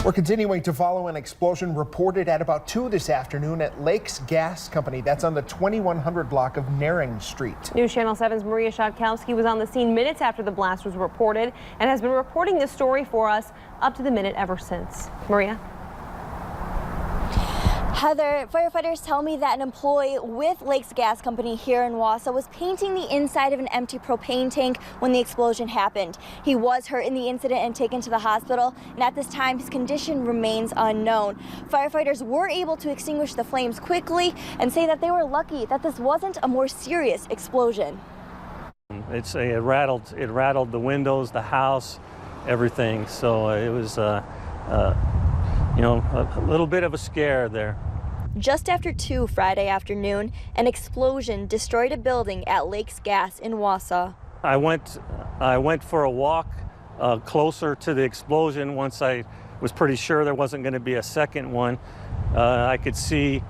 We're continuing to follow an explosion reported at about 2 this afternoon at Lakes Gas Company. That's on the 2100 block of Naring Street. News Channel 7's Maria Schatkowski was on the scene minutes after the blast was reported and has been reporting this story for us up to the minute ever since. Maria? Heather, firefighters tell me that an employee with Lakes Gas Company here in Wausau was painting the inside of an empty propane tank when the explosion happened. He was hurt in the incident and taken to the hospital, and at this time his condition remains unknown. Firefighters were able to extinguish the flames quickly and say that they were lucky that this wasn't a more serious explosion. It rattled the windows, the house, everything. So it was a little bit of a scare there. Just after 2 Friday afternoon, an explosion destroyed a building at Lakes Gas in Wausau. I went for a walk closer to the explosion once I was pretty sure there wasn't going to be a second one. I could see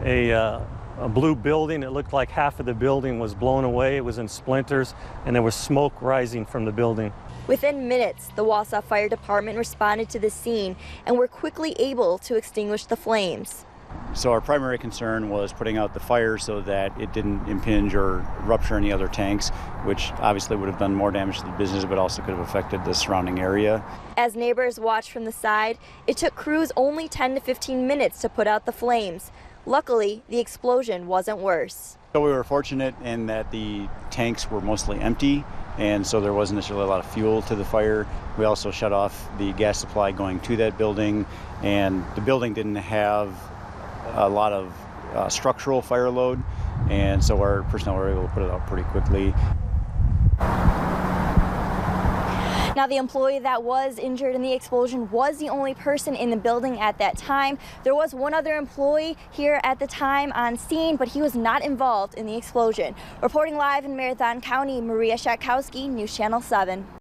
a blue building. It looked like half of the building was blown away. It was in splinters, and there was smoke rising from the building. Within minutes, the Wausau Fire Department responded to the scene and were quickly able to extinguish the flames. So our primary concern was putting out the fire so that it didn't impinge or rupture any other tanks, which obviously would have done more damage to the business, but also could have affected the surrounding area. As neighbors watched from the side, it took crews only 10 to 15 minutes to put out the flames. Luckily, the explosion wasn't worse. So we were fortunate in that the tanks were mostly empty, and so there wasn't necessarily a lot of fuel to the fire. We also shut off the gas supply going to that building, and the building didn't have a lot of structural fire load, and so our personnel were able to put it out pretty quickly. Now, the employee that was injured in the explosion was the only person in the building at that time. There was one other employee here at the time on scene, but he was not involved in the explosion. Reporting live in Marathon County, Maria Schatkowski, News Channel 7.